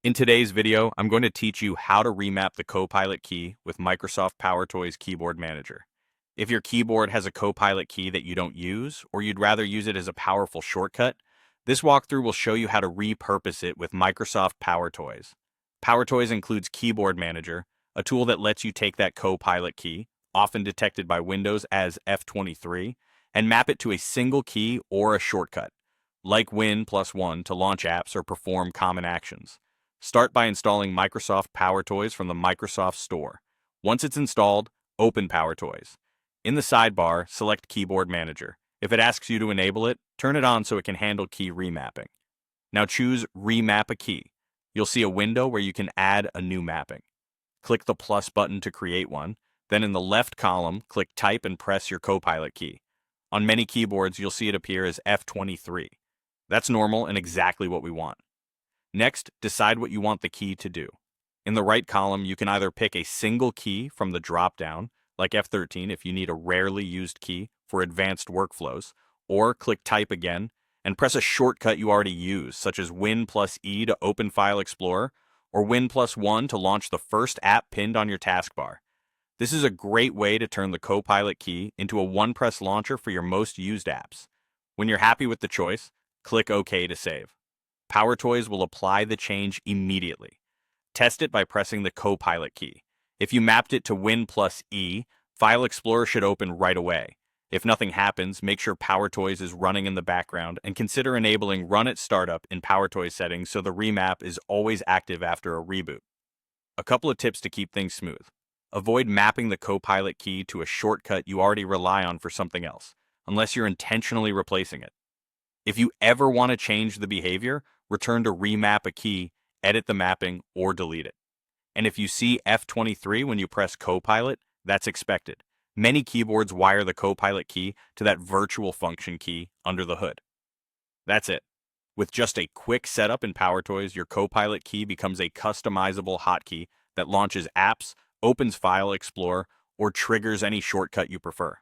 In today's video, I'm going to teach you how to remap the Copilot key with Microsoft PowerToys Keyboard Manager. If your keyboard has a Copilot key that you don't use, or you'd rather use it as a powerful shortcut, this walkthrough will show you how to repurpose it with Microsoft PowerToys. PowerToys includes Keyboard Manager, a tool that lets you take that Copilot key, often detected by Windows as F23, and map it to a single key or a shortcut, like Win+1 to launch apps or perform common actions. Start by installing Microsoft PowerToys from the Microsoft Store. Once it's installed, open PowerToys. In the sidebar, select Keyboard Manager. If it asks you to enable it, turn it on so it can handle key remapping. Now choose Remap a Key. You'll see a window where you can add a new mapping. Click the plus button to create one. Then in the left column, click Type and press your Copilot key. On many keyboards, you'll see it appear as F23. That's normal and exactly what we want. Next, decide what you want the key to do. In the right column, you can either pick a single key from the drop-down, like F13 if you need a rarely used key for advanced workflows, or click Type again and press a shortcut you already use, such as Win+E to open File Explorer, or Win+1 to launch the first app pinned on your taskbar. This is a great way to turn the Copilot key into a one-press launcher for your most used apps. When you're happy with the choice, click OK to save. PowerToys will apply the change immediately. Test it by pressing the Copilot key. If you mapped it to Win+E, File Explorer should open right away. If nothing happens, make sure PowerToys is running in the background and consider enabling Run at Startup in PowerToys settings so the remap is always active after a reboot. A couple of tips to keep things smooth. Avoid mapping the Copilot key to a shortcut you already rely on for something else, unless you're intentionally replacing it. If you ever want to change the behavior, return to Remap a Key, edit the mapping, or delete it. And if you see F23 when you press Copilot, that's expected. Many keyboards wire the Copilot key to that virtual function key under the hood. That's it. With just a quick setup in PowerToys, your Copilot key becomes a customizable hotkey that launches apps, opens File Explorer, or triggers any shortcut you prefer.